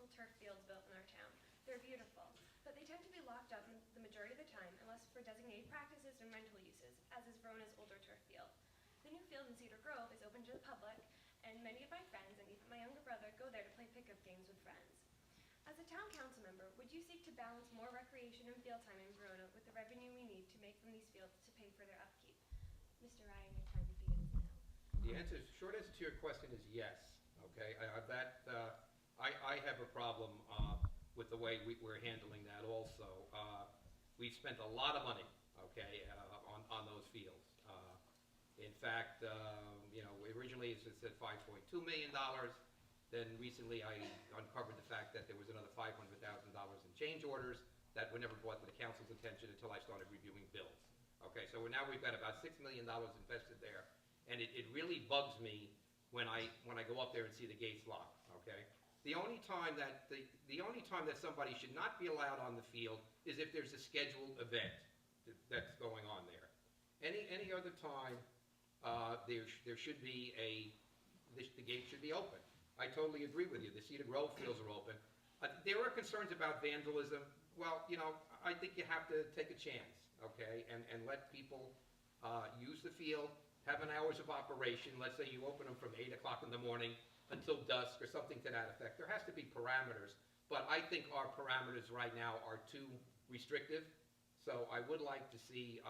municipal turf fields built in our town. They're beautiful, but they tend to be locked up the majority of the time unless for designated practices and rental uses, as is Verona's older turf field. The new field in Cedar Grove is open to the public, and many of my friends and even my younger brother go there to play pickup games with friends. As a town council member, would you seek to balance more recreation and field time in Verona with the revenue we need to make from these fields to pay for their upkeep? Mr. Ryan, your time begins now. The short answer to your question is yes. Okay, I have a problem with the way we're handling that. Also, we've spent a lot of money, okay, on those fields. In fact, originally it said $5.2 million. Then recently I uncovered the fact that there was another $500,000 in change orders that were never brought to the council's attention until I started reviewing bills. Okay, so now we've got about $6 million invested there, and it really bugs me when I go up there and see the gates locked. Okay, the only time that somebody should not be allowed on the field is if there's a scheduled event that's going on there. Any other time, there should be the gate should be open. I totally agree with you. The Cedar Grove fields are open. There are concerns about vandalism. Well, I think you have to take a chance, okay, and let people use the field, have an hours of operation. Let's say you open them from 8 o'clock in the morning until dusk or something to that effect. There has to be parameters, but I think our parameters right now are too restrictive. So I would like to see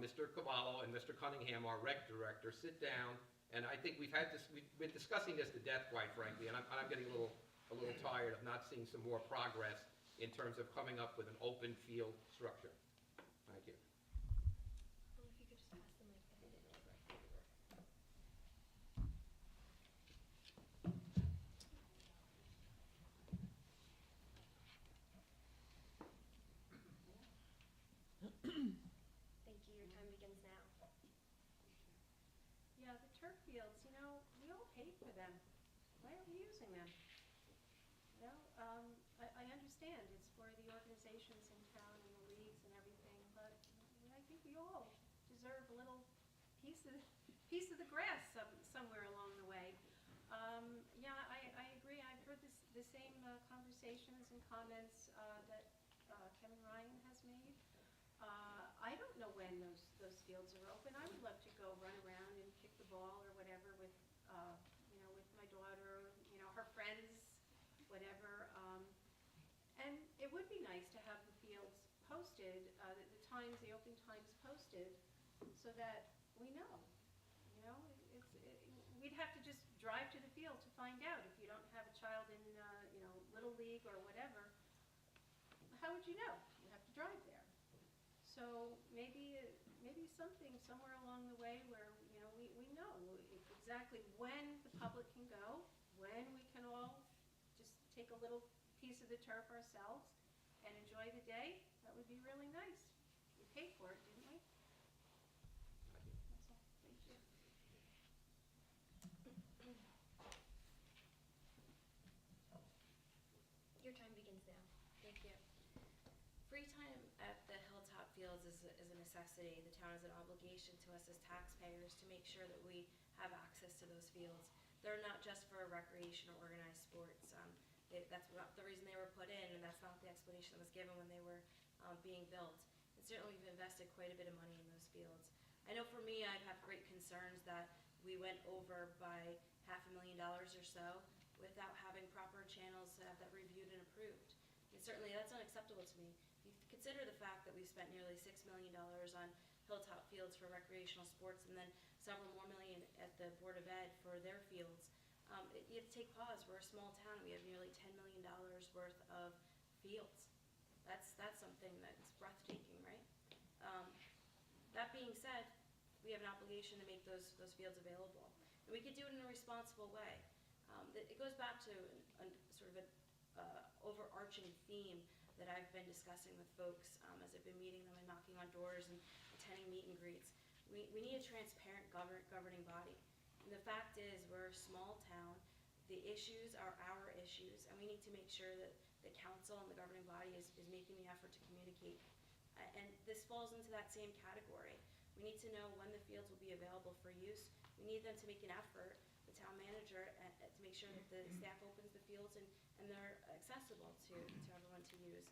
Mr. Cavallo and Mr. Cunningham, our rec director, sit down. And I think we've been discussing this to death, quite frankly, and I'm getting a little tired of not seeing some more progress in terms of coming up with an open field structure. Thank you. Well, if you could just pass the mic down. Thank you. Your time begins now. Yeah, the turf fields, we all paid for them. Why aren't we using them? I understand it's for the organizations in town and the leagues and everything, but I think we all deserve a little piece of the grass somewhere along the way. Yeah, I agree. I've heard the same conversations and comments that Kevin Ryan has made. I don't know when those fields are open. I would love to go run around and kick the ball or whatever with with my daughter, her friends, whatever. And it would be nice to have the fields posted, the open times posted, so that we know. We'd have to just drive to the field to find out. If you don't have a child in Little League or whatever, how would you know? You have to drive there. So maybe something somewhere along the way where we know exactly when the public can go, when we can all just take a little piece of the turf ourselves and enjoy the day. That would be really nice. We paid for it, didn't we? That's all. Thank you. Your time begins now. Thank you. Free time at the Hilltop Fields is a necessity. The town has an obligation to us as taxpayers to make sure that we have access to those fields. They're not just for recreation or organized sports. That's not the reason they were put in, and that's not the explanation that was given when they were being built. And certainly we've invested quite a bit of money in those fields. I know for me, I'd have great concerns that we went over by $500,000 or so without having proper channels to have that reviewed and approved. And certainly that's unacceptable to me. If you consider the fact that we've spent nearly $6 million on Hilltop Fields for recreational sports and then several more million at the Board of Ed for their fields, you have to take pause. We're a small town. We have nearly $10 million worth of fields. That's something that's breathtaking, right? That being said, we have an obligation to make those fields available. And we could do it in a responsible way. It goes back to sort of an overarching theme that I've been discussing with folks as I've been meeting them and knocking on doors and attending meet and greets. We need a transparent governing body. And the fact is, we're a small town. The issues are our issues, and we need to make sure that the council and the governing body is making the effort to communicate. And this falls into that same category. We need to know when the fields will be available for use. We need them to make an effort, the town manager, to make sure that the staff opens the fields and and they're accessible to everyone to use.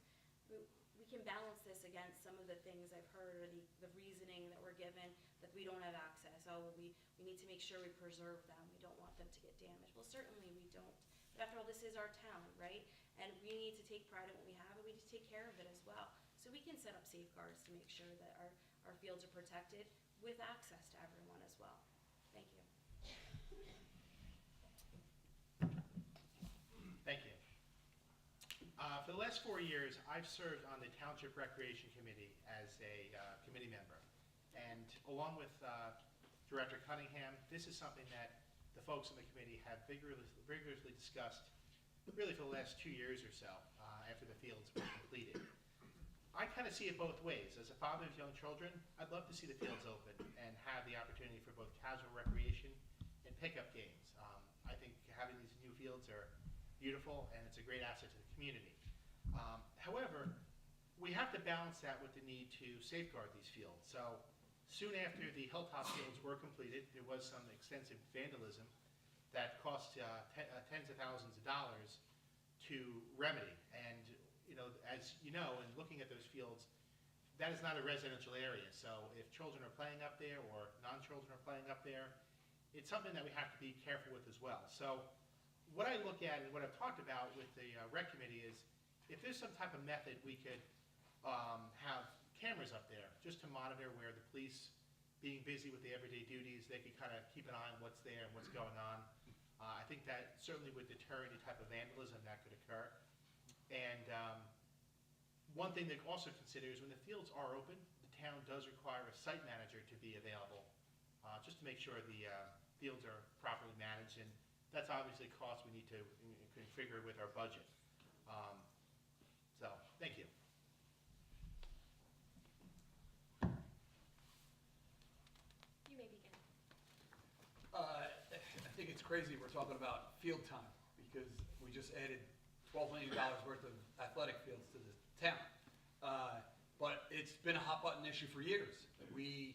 We can balance this against some of the things I've heard, or the reasoning that we're given, that we don't have access. Oh, well, we need to make sure we preserve them. We don't want them to get damaged. Well, certainly we don't. But after all, this is our town, right? And we need to take pride in what we have, and we need to take care of it as well. So we can set up safeguards to make sure that our fields are protected with access to everyone as well. Thank you. Thank you. For the last 4 years, I've served on the Township Recreation Committee as a committee member. And along with Director Cunningham, this is something that the folks in the committee have vigorously discussed really for the last 2 years or so after the fields were completed. I kind of see it both ways. As a father of young children, I'd love to see the fields open and have the opportunity for both casual recreation and pickup games. I think having these new fields are beautiful, and it's a great asset to the community. However, we have to balance that with the need to safeguard these fields. So soon after the Hilltop fields were completed, there was some extensive vandalism that cost tens of thousands of dollars to remedy. And as you know, in looking at those fields, that is not a residential area. So if children are playing up there or non-children are playing up there, it's something that we have to be careful with as well. So what I look at and what I've talked about with the rec committee is if there's some type of method we could have cameras up there just to monitor where the police, being busy with the everyday duties, they could kind of keep an eye on what's there and what's going on. I think that certainly would deter any type of vandalism that could occur. And one thing to also consider is when the fields are open, the town does require a site manager to be available just to make sure the fields are properly managed. And that's obviously a cost we need to configure with our budget. So, thank you. You may begin. I think it's crazy we're talking about field time because we just added $12 million worth of athletic fields to the town. But it's been a hot button issue for years. We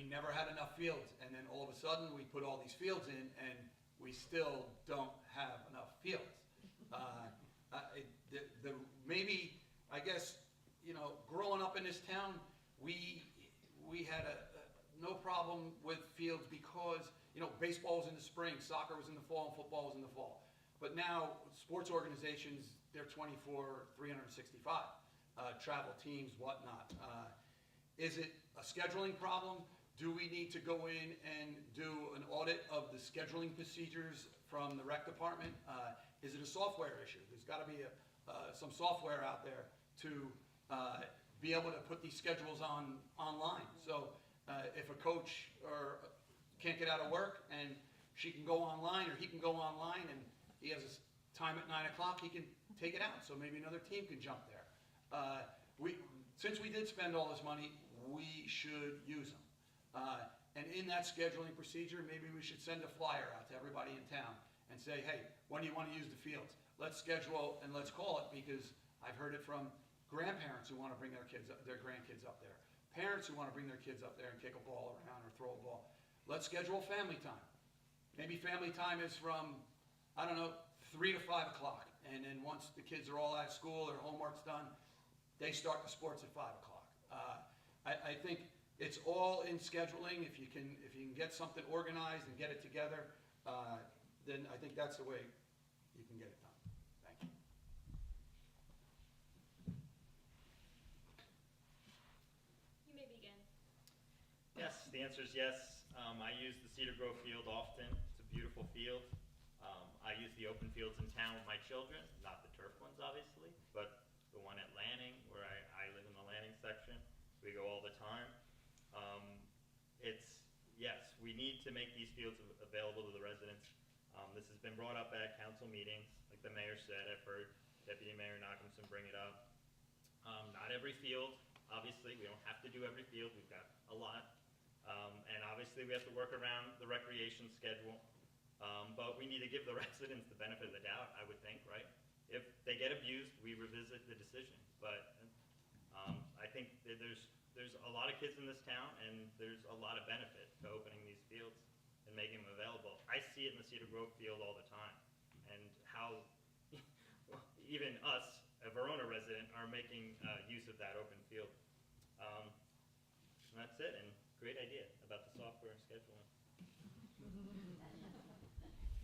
never had enough fields, and then all of a sudden we put all these fields in and we still don't have enough fields. Maybe, I guess, growing up in this town, we had no problem with fields because, baseball was in the spring, soccer was in the fall, and football was in the fall. But now, sports organizations, they're 24, 365, travel teams, whatnot. Is it a scheduling problem? Do we need to go in and do an audit of the scheduling procedures from the rec department? Is it a software issue? There's got to be some software out there to be able to put these schedules online. So if a coach can't get out of work and she can go online, or he can go online, and he has a time at 9 o'clock, he can take it out. So maybe another team can jump there. Since we did spend all this money, we should use them. And in that scheduling procedure, maybe we should send a flyer out to everybody in town and say, hey, when do you want to use the fields? Let's schedule and let's call it, because I've heard it from grandparents who want to bring their grandkids up there. Parents who want to bring their kids up there and kick a ball around or throw a ball. Let's schedule family time. Maybe family time is from, 3 to 5 o'clock. And then once the kids are all out of school, their homework's done, they start the sports at 5 o'clock. I think it's all in scheduling. If you can get something organized and get it together, then I think that's the way you can get it done. Thank you. You may begin. Yes, the answer is yes. I use the Cedar Grove field often. It's a beautiful field. I use the open fields in town with my children, not the turf ones obviously, but the one at Lanning, where I live in the Lanning section. We go all the time. Yes, we need to make these fields available to the residents. This has been brought up at council meetings, like the mayor said. I've heard Deputy Mayor Nachemson bring it up. Not every field, obviously, we don't have to do every field. We've got a lot. And obviously we have to work around the recreation schedule. But we need to give the residents the benefit of the doubt, I would think, right? If they get abused, we revisit the decision. But I think that there's a lot of kids in this town, and there's a lot of benefit to opening these fields and making them available. I see it in the Cedar Grove field all the time, and how even us, a Verona resident, are making use of that open field. And that's it, and great idea about the software and scheduling.